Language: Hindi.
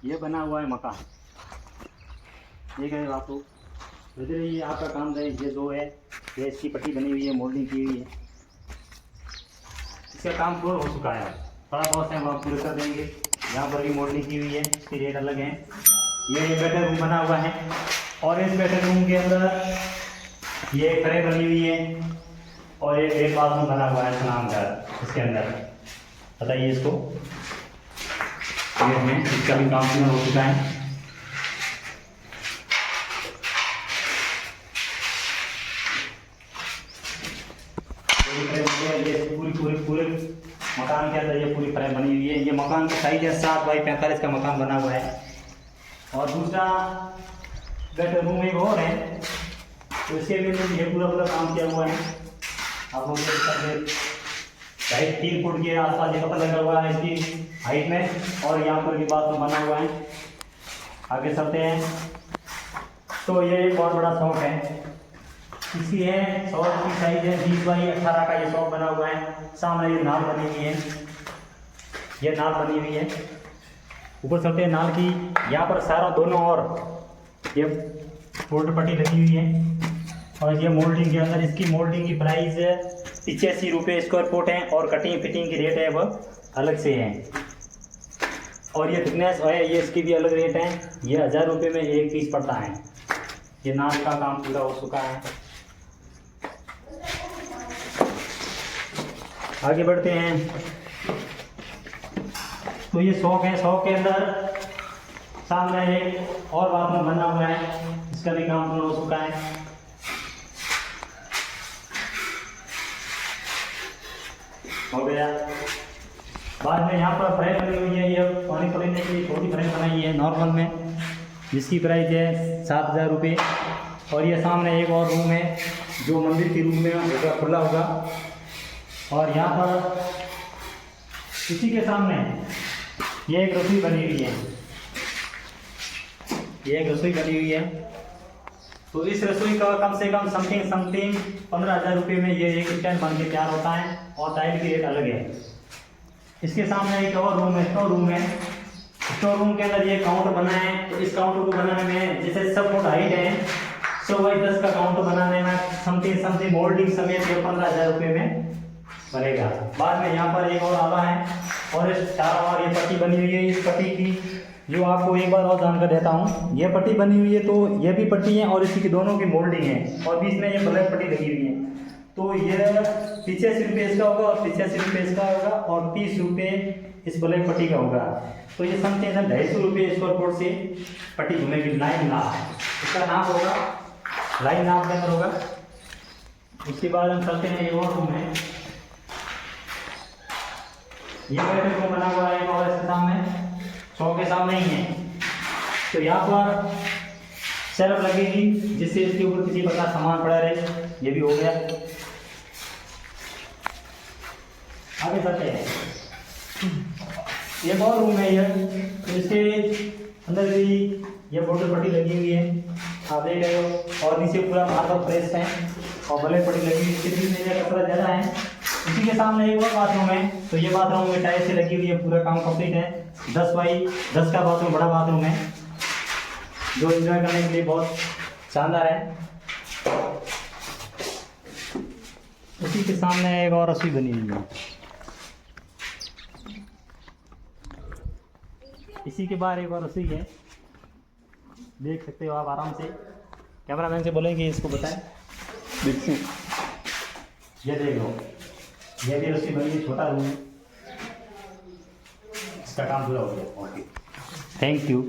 ये बना हुआ है मकान, ये कहे आपको इधर ये आपका काम है। ये दो है, ये इसकी पट्टी बनी हुई है, मोल्डिंग की हुई है। इसका काम पूरा हो चुका है, थोड़ा बहुत है वो आप पूरे कर देंगे। यहाँ पर भी मोल्डिंग की हुई है, इसकी रेट अलग है। ये बेडरूम रूम बना हुआ है और इस बेडरूम रूम के अंदर ये फ्रेम बनी हुई है और एक बाथरूम बना हुआ है स्नान घर इसके अंदर। बताइए इसको, ये है, इसका भी काम पूरा हो चुका है। ये पूरे मकान के अंदर ये पूरी फ्रेम बनी हुई है। ये मकान का साइज है 7 बाई 45 का मकान बना हुआ है। और दूसरा बेडरूम एक और है, तो इसके भी ये पूरा काम किया हुआ है। आप लोग देख सकते हैं, हाइट 3 फुट के आसपास ये पता लगा हुआ है इसकी हाइट में। और यहाँ पर भी बाथरूम बना हुआ है। आगे चलते हैं तो ये एक बहुत बड़ा शॉप है। इसकी है शॉप की साइज है 20 बाई 18 का ये शॉप बना हुआ है। सामने ये नाल बनी हुई है, ये नाल बनी हुई है। ऊपर चलते हैं नाल की, यहाँ पर सारा दोनों और ये बोल्ट पट्टी लगी हुई है। और ये मोल्डिंग के अंदर, इसकी मोल्डिंग की प्राइस 85 रुपये स्क्वायर फुट है और कटिंग फिटिंग की रेट है वह अलग से है। और ये थिकनेस है, ये इसकी भी अलग रेट है। ये 1000 रुपये में एक पीस पड़ता है। ये नाल का काम पूरा हो चुका है। आगे बढ़ते हैं तो ये शॉप है। शॉप के अंदर सामने एक और बाथरूम बना हुआ है, इसका भी काम पूरा हो चुका है। हो गया। बाद में यहाँ पर फ्रेम बनी हुई है, ये पानी पड़ने के लिए छोटी फ्रेम बनाई है नॉर्मल में, जिसकी प्राइस है 7000 रुपये। और ये सामने एक और रूम है जो मंदिर के रूम में होगा, खुला होगा। और यहाँ पर इसी के सामने ये एक रसोई बनी हुई है, ये एक रसोई बनी हुई है। तो इस रसोई का कम से कम समथिंग 15,000 रुपये में ये एक स्टैंड बन के तैयार होता है और टाइल की रेट अलग है। इसके सामने एक और रूम है, स्टोर रूम है। स्टोर रूम के अंदर ये काउंटर बना है। तो इस काउंटर को बनाने में जैसे सब फुट हाइट है 100 बाई 10 का काउंटर बनाने में समथिंग मोल्डिंग समेत 15,000 रुपये में बनेगा। बाद में यहाँ पर एक और आला है और इस चारों ओर ये पट्टी बनी हुई है। इस पट्टी की जो आपको एक बार और जानकर देता हूँ, ये पट्टी बनी हुई है तो ये भी पट्टी है और इसी की दोनों की मोल्डिंग है और बीच में ये ब्लैक पट्टी लगी हुई है। तो ये 85 रुपये इसका होगा और 85 रुपये इसका होगा और 30 रुपये इस ब्लैक पट्टी का होगा। तो ये समथिंग 250 रुपये स्क्वायर फुट से पट्टी घूमेगी। लाइन नाप, इसका नाप होगा, लाइन नाप के अंदर होगा। उसके बाद हम चलते हैं, एक और रूम है, ये बेडरूम बना हुआ है और इसके सामने शॉप के सामने ही है। तो यहाँ पर शेल्फ लगेगी जिससे इसके ऊपर किसी प्रकार सामान पड़ा रहे। ये भी हो गया। आगे चलते हैं, ये बहुत रूम है ये, तो इसके अंदर भी ये बोर्डर पट्टी लगी हुई है, आप देख रहे हो। और नीचे पूरा मार्बल फ्रेश है और ब्लैक पट्टी लगी हुई है। इसके बीच में कपड़ा ज़्यादा है। इसी के सामने एक और बाथरूम है, तो ये बाथरूम में टाइल्स से लगी हुई है, पूरा काम कंप्लीट है। 10 बाई 10 का बाथरूम, बड़ा बाथरूम है जो एंजॉय करने के लिए बहुत शानदार है। उसी के सामने एक और रसोई बनी हुई है। इसी के बाहर एक और रसोई है, देख सकते हो आप आराम से। कैमरामैन से बोलेंगे इसको बताएं। देखिए, ये देख लो, ये भी रसोई बनी है, छोटा रूम है। इसका काम पूरा हो गया। Thank you.